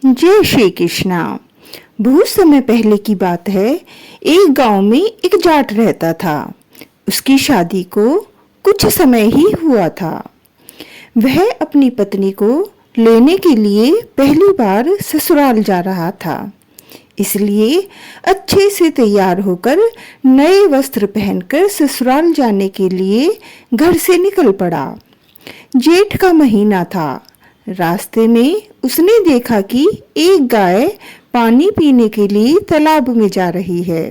जय श्री कृष्णा। बहुत समय पहले की बात है। एक गांव में एक जाट रहता था। उसकी शादी को कुछ समय ही हुआ था। वह अपनी पत्नी को लेने के लिए पहली बार ससुराल जा रहा था, इसलिए अच्छे से तैयार होकर नए वस्त्र पहनकर ससुराल जाने के लिए घर से निकल पड़ा। जेठ का महीना था। रास्ते में उसने देखा कि एक गाय पानी पीने के लिए तालाब में जा रही है।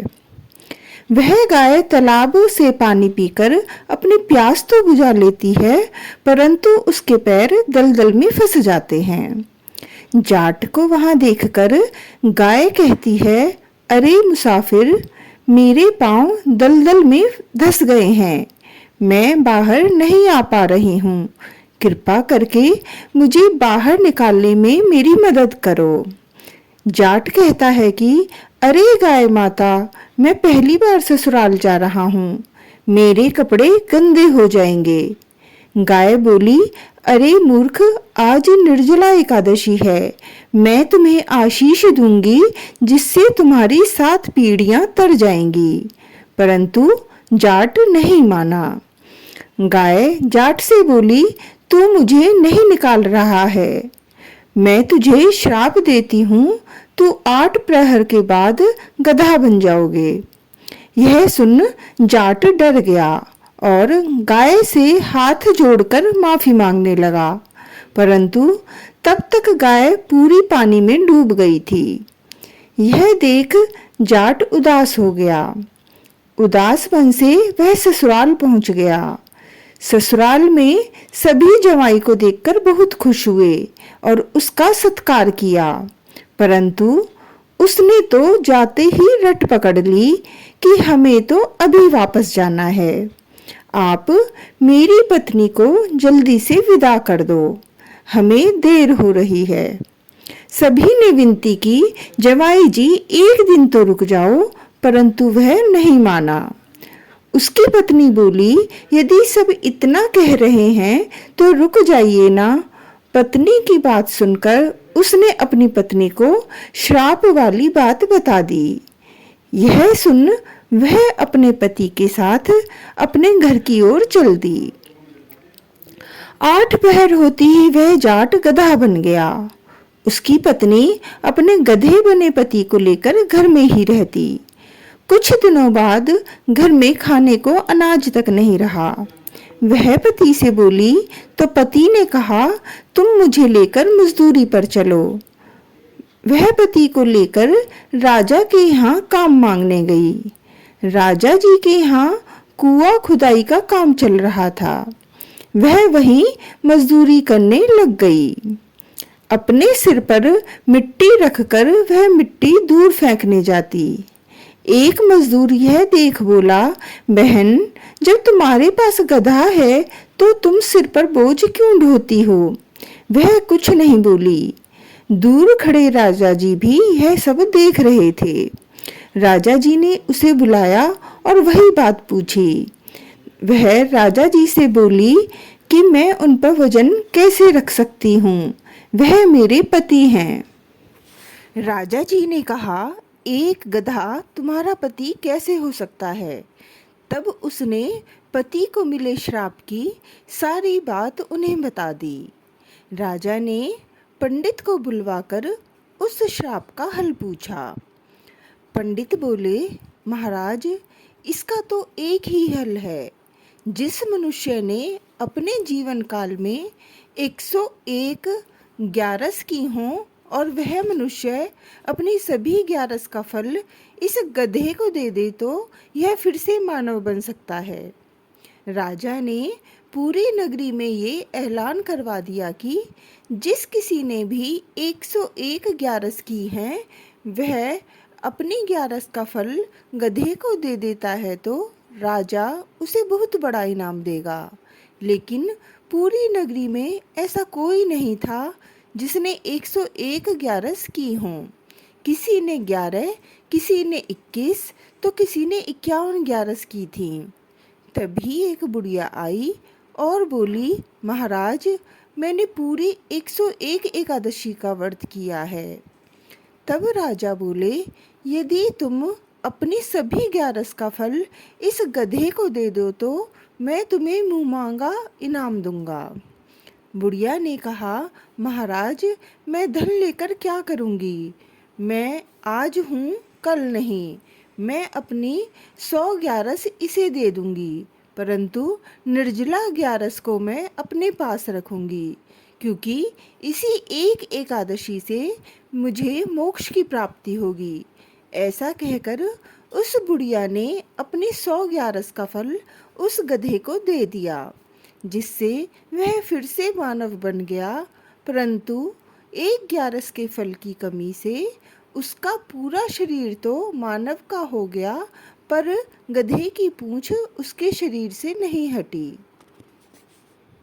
वह गाय तालाब से पानी पीकर अपनी प्यास तो बुझा लेती है, परंतु उसके पैर दलदल में फंस जाते हैं। जाट को वहां देखकर गाय कहती है, अरे मुसाफिर, मेरे पांव दलदल में धंस गए हैं, मैं बाहर नहीं आ पा रही हूँ, कृपा करके मुझे बाहर निकालने में मेरी मदद करो। जाट कहता है कि अरे गाय माता, मैं पहली बार ससुराल जा रहा हूँ, मेरे कपड़े गंदे हो जाएंगे। गाय बोली, अरे मूर्ख, आज निर्जला एकादशी है, मैं तुम्हें आशीष दूंगी जिससे तुम्हारी 7 पीढ़ियां तर जाएंगी। परंतु जाट नहीं माना। गाय जाट से बोली, तू मुझे नहीं निकाल रहा है, मैं तुझे श्राप देती हूँ, तू 8 प्रहर के बाद गधा बन जाओगे। यह सुन जाट डर गया और गाय से हाथ जोड़कर माफी मांगने लगा, परंतु तब तक गाय पूरी पानी में डूब गई थी। यह देख जाट उदास हो गया। उदास मन से वह ससुराल पहुंच गया। ससुराल में सभी जवाई को देखकर बहुत खुश हुए और उसका सत्कार किया, परंतु उसने तो जाते ही रट पकड़ ली कि हमें तो अभी वापस जाना है, आप मेरी पत्नी को जल्दी से विदा कर दो, हमें देर हो रही है। सभी ने विनती की, जवाई जी 1 दिन तो रुक जाओ, परंतु वह नहीं माना। उसकी पत्नी बोली, यदि सब इतना कह रहे हैं तो रुक जाइए ना। पत्नी की बात सुनकर उसने अपनी पत्नी को श्राप वाली बात बता दी। यह सुन वह अपने पति के साथ अपने घर की ओर चल दी। 8 पहर होती ही वह जाट गधा बन गया। उसकी पत्नी अपने गधे बने पति को लेकर घर में ही रहती। कुछ दिनों बाद घर में खाने को अनाज तक नहीं रहा। वह पति से बोली तो पति ने कहा, तुम मुझे लेकर मजदूरी पर चलो। वह पति को लेकर राजा के यहाँ काम मांगने गई। राजा जी के यहाँ कुआं खुदाई का काम चल रहा था। वह वहीं मजदूरी करने लग गई। अपने सिर पर मिट्टी रखकर वह मिट्टी दूर फेंकने जाती। एक मजदूर यह देख बोला, बहन, जब तुम्हारे पास गधा है तो तुम सिर पर बोझ क्यों ढोती हो? वह कुछ नहीं बोली। दूर खड़े राजा जी भी यह सब देख रहे थे। राजा जी ने उसे बुलाया और वही बात पूछी। वह राजा जी से बोली कि मैं उन पर वजन कैसे रख सकती हूँ, वह मेरे पति हैं। राजा जी ने कहा, एक गधा तुम्हारा पति कैसे हो सकता है? तब उसने पति को मिले श्राप की सारी बात उन्हें बता दी। राजा ने पंडित को बुलवाकर उस श्राप का हल पूछा। पंडित बोले, महाराज, इसका तो एक ही हल है। जिस मनुष्य ने अपने जीवन काल में 101 ग्यारस की हों और वह मनुष्य अपनी सभी 11 का फल इस गधे को दे दे तो यह फिर से मानव बन सकता है। राजा ने पूरी नगरी में ये ऐलान करवा दिया कि जिस किसी ने भी 101 ग्यारस की है, वह अपनी 11 का फल गधे को दे देता है तो राजा उसे बहुत बड़ा इनाम देगा। लेकिन पूरी नगरी में ऐसा कोई नहीं था जिसने 101 ग्यारस की हों। किसी ने 11, किसी ने 21 तो किसी ने 51 ग्यारस की थी। तभी एक बुढ़िया आई और बोली, महाराज, मैंने पूरी 101 एकादशी का व्रत किया है। तब राजा बोले, यदि तुम अपनी सभी 11 का फल इस गधे को दे दो तो मैं तुम्हें मुँह मांगा इनाम दूंगा। बुढ़िया ने कहा, महाराज, मैं धन लेकर क्या करूँगी? मैं आज हूँ, कल नहीं। मैं अपनी 100 11 इसे दे दूंगी, परंतु निर्जला 11 को मैं अपने पास रखूंगी, क्योंकि इसी एक एकादशी से मुझे मोक्ष की प्राप्ति होगी। ऐसा कहकर उस बुढ़िया ने अपनी 100 11 का फल उस गधे को दे दिया, जिससे वह फिर से मानव बन गया। परंतु 1 11 के फल की कमी से उसका पूरा शरीर तो मानव का हो गया, पर गधे की पूंछ उसके शरीर से नहीं हटी।